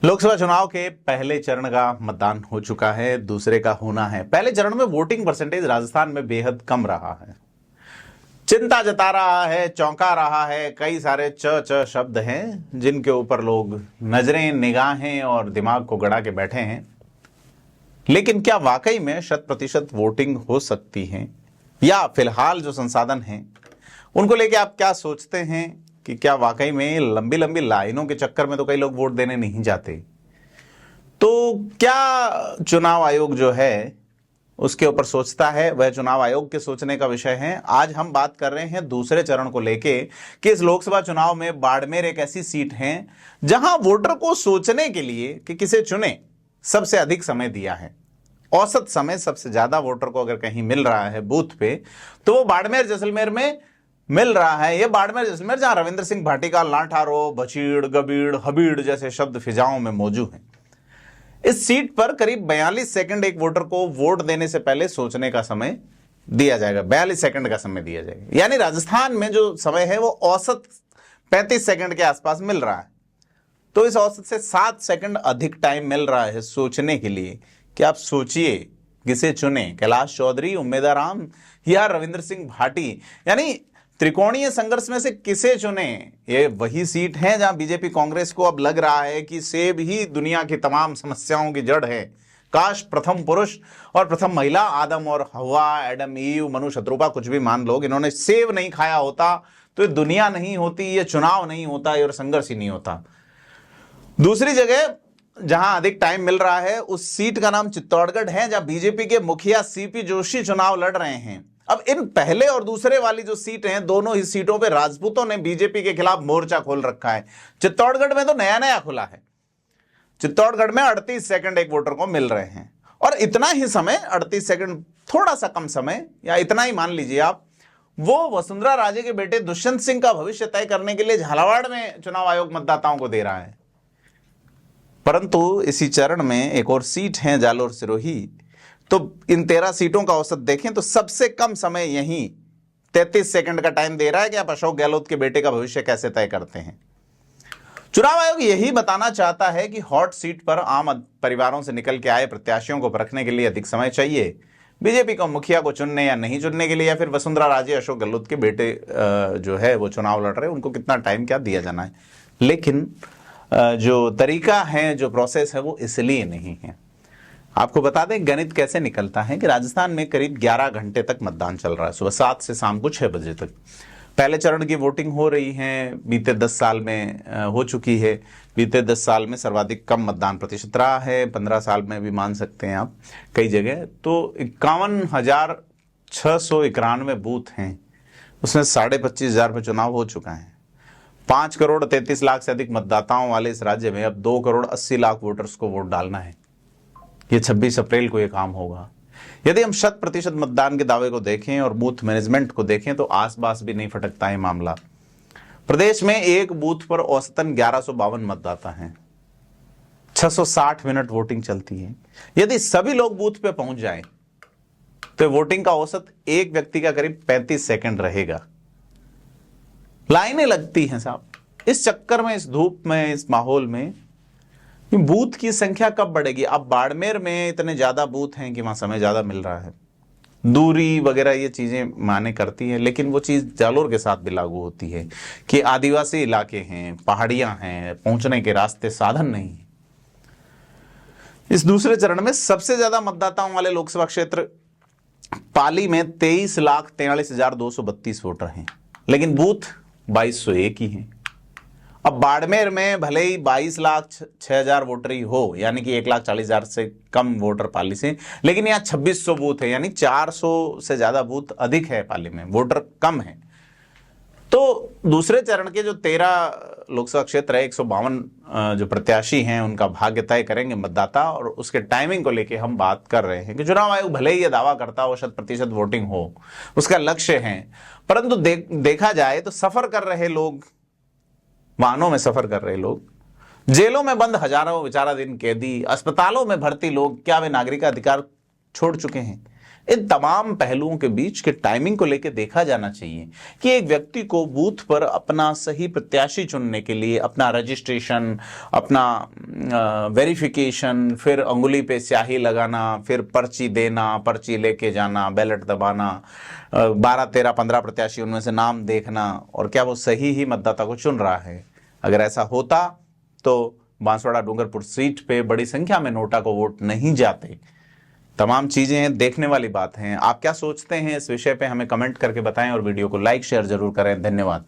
लोकसभा चुनाव के पहले चरण का मतदान हो चुका है, दूसरे का होना है। पहले चरण में वोटिंग परसेंटेज राजस्थान में बेहद कम रहा है। चिंता जता रहा है, चौंका रहा है। कई सारे च शब्द हैं जिनके ऊपर लोग नजरें, निगाहें और दिमाग को गड़ा के बैठे हैं। लेकिन क्या वाकई में 100% वोटिंग हो सकती है, या फिलहाल जो संसाधन हैं उनको लेके आप क्या सोचते हैं कि क्या वाकई में लंबी लंबी लाइनों के चक्कर में तो कई लोग वोट देने नहीं जाते? तो क्या चुनाव आयोग जो है उसके ऊपर सोचता है? वह चुनाव आयोग के सोचने का विषय है। आज हम बात कर रहे हैं दूसरे चरण को लेके कि इस लोकसभा चुनाव में बाड़मेर एक ऐसी सीट है जहां वोटर को सोचने के लिए कि किसे चुने सबसे अधिक समय दिया है। औसत समय सबसे ज्यादा वोटर को अगर कहीं मिल रहा है बूथ पे तो वो बाड़मेर जैसलमेर में मिल रहा है। यह बाड़मेर जैसलमेर जहां रविंद्र सिंह भाटिका, लांठारो, बचीड़, गबीड़, हबीड़ जैसे शब्द फिजाओं में मौजूद हैं। इस सीट पर करीब 42 सेकंड एक वोटर को वोट देने से पहले सोचने का समय दिया जाएगा। 42 सेकंड का समय दिया जाएगा, यानी राजस्थान में जो समय है वो औसत 35 सेकंड के आसपास मिल रहा है। तो इस औसत से 7 सेकंड अधिक टाइम मिल रहा है सोचने के लिए कि आप सोचिए किसे चुने, कैलाश चौधरी, उम्मेद राम या रविंद्र सिंह भाटी। यानी त्रिकोणीय संघर्ष में से किसे चुने। ये वही सीट है जहां बीजेपी कांग्रेस को अब लग रहा है कि सेब ही दुनिया की तमाम समस्याओं की जड़ है। काश प्रथम पुरुष और प्रथम महिला आदम और हवा, एडम, ईव, मनु, शत्रुपा, कुछ भी मान लो, इन्होंने सेब नहीं खाया होता तो ये दुनिया नहीं होती, ये चुनाव नहीं होता, ये और संघर्ष ही नहीं होता। दूसरी जगह जहां अधिक टाइम मिल रहा है उस सीट का नाम चित्तौड़गढ़ है, जहां बीजेपी के मुखिया सीपी जोशी चुनाव लड़ रहे हैं। अब इन पहले और दूसरे वाली जो सीट हैं, दोनों ही सीटों पे राजपूतों ने बीजेपी के खिलाफ मोर्चा खोल रखा है। चित्तौड़गढ़ में तो नया नया खुला है। चित्तौड़गढ़ में 38 सेकंड एक वोटर को मिल रहे हैं, और इतना ही समय, 38 सेकंड, थोड़ा सा कम समय, या इतना ही मान लीजिए आप, वो वसुंधरा राजे के बेटे दुष्यंत सिंह का भविष्य तय करने के लिए झालावाड़ में चुनाव आयोग मतदाताओं को दे रहा है। परंतु इसी चरण में एक और सीट है, जालोर सिरोही। तो इन 13 सीटों का औसत देखें तो सबसे कम समय यहीं 33 सेकंड का टाइम दे रहा है कि आप अशोक गहलोत के बेटे का भविष्य कैसे तय करते हैं। चुनाव आयोग यही बताना चाहता है कि हॉट सीट पर आम परिवारों से निकल के आए प्रत्याशियों को परखने के लिए अधिक समय चाहिए। बीजेपी को मुखिया को चुनने या नहीं चुनने के लिए, या फिर वसुंधरा राजे, अशोक गहलोत के बेटे जो है वो चुनाव लड़ रहे हैं, उनको कितना टाइम क्या दिया जाना है। लेकिन जो तरीका है, जो प्रोसेस है, वो इसलिए नहीं है। आपको बता दें गणित कैसे निकलता है कि राजस्थान में करीब 11 घंटे तक मतदान चल रहा है, सुबह 7 से शाम को 6 बजे तक। पहले चरण की वोटिंग हो रही है, बीते 10 साल में हो चुकी है। बीते 10 साल में सर्वाधिक कम मतदान प्रतिशत रहा है, 15 साल में भी मान सकते हैं आप कई जगह। तो 51,691 बूथ हैं, उसमें 25,500 में चुनाव हो चुका है। 5 करोड़ 33 लाख से अधिक मतदाताओं वाले इस राज्य में अब 2 करोड़ 80 लाख वोटर्स को वोट डालना है। ये 26 अप्रैल को ये काम होगा। यदि हम 100% मतदान के दावे को देखें और बूथ मैनेजमेंट को देखें तो आसपास भी नहीं फटकता है मामला। प्रदेश में एक बूथ पर औसतन 1152 मतदाता हैं, 660 मिनट वोटिंग चलती है। यदि सभी लोग बूथ पे पहुंच जाएं तो वोटिंग का औसत एक व्यक्ति का करीब 35 सेकंड रहेगा। लाइनें लगती हैं साहब। इस चक्कर में, इस धूप में, इस माहौल में बूथ की संख्या कब बढ़ेगी? अब बाड़मेर में इतने ज्यादा बूथ हैं कि वहां समय ज्यादा मिल रहा है, दूरी वगैरह ये चीजें माने करती हैं, लेकिन वो चीज जालोर के साथ भी लागू होती है कि आदिवासी इलाके हैं, पहाड़ियां हैं, पहुंचने के रास्ते, साधन नहीं है। इस दूसरे चरण में सबसे ज्यादा मतदाताओं वाले लोकसभा क्षेत्र पाली में 23,43,232 वोटर हैं, लेकिन बूथ 2201 ही हैं। अब बाड़मेर में भले ही 22,06,000 वोटर ही हो, यानी कि 1,40,000 से कम वोटर पाली से, लेकिन यहाँ 2600 बूथ है, यानी 400 से ज्यादा बूथ अधिक है पाली में, वोटर कम है। तो दूसरे चरण के जो 13 लोकसभा क्षेत्र है, 152 जो प्रत्याशी हैं उनका भाग्य तय करेंगे मतदाता। और उसके टाइमिंग को लेके हम बात कर रहे हैं कि चुनाव आयोग भले ही यह दावा करता हो 100% वोटिंग हो, उसका लक्ष्य है, परंतु देखा जाए तो सफर कर रहे लोग, वाहनों में सफर कर रहे लोग, जेलों में बंद हजारों विचाराधीन कैदी, अस्पतालों में भर्ती लोग, क्या वे नागरिक अधिकार छोड़ चुके हैं? इन तमाम पहलुओं के बीच के टाइमिंग को लेकर देखा जाना चाहिए कि एक व्यक्ति को बूथ पर अपना सही प्रत्याशी चुनने के लिए अपना रजिस्ट्रेशन, अपना वेरिफिकेशन, फिर अंगुली पे स्याही लगाना, फिर पर्ची देना, पर्ची लेके जाना, बैलेट दबाना, 12, 13, 15 प्रत्याशी उनमें से नाम देखना, और क्या वो सही ही मतदाता को चुन रहा है। अगर ऐसा होता तो बांसवाड़ा डूंगरपुर सीट पे बड़ी संख्या में नोटा को वोट नहीं जाते। तमाम चीजें देखने वाली बात हैं। आप क्या सोचते हैं इस विषय पे हमें कमेंट करके बताएं और वीडियो को लाइक शेयर जरूर करें। धन्यवाद।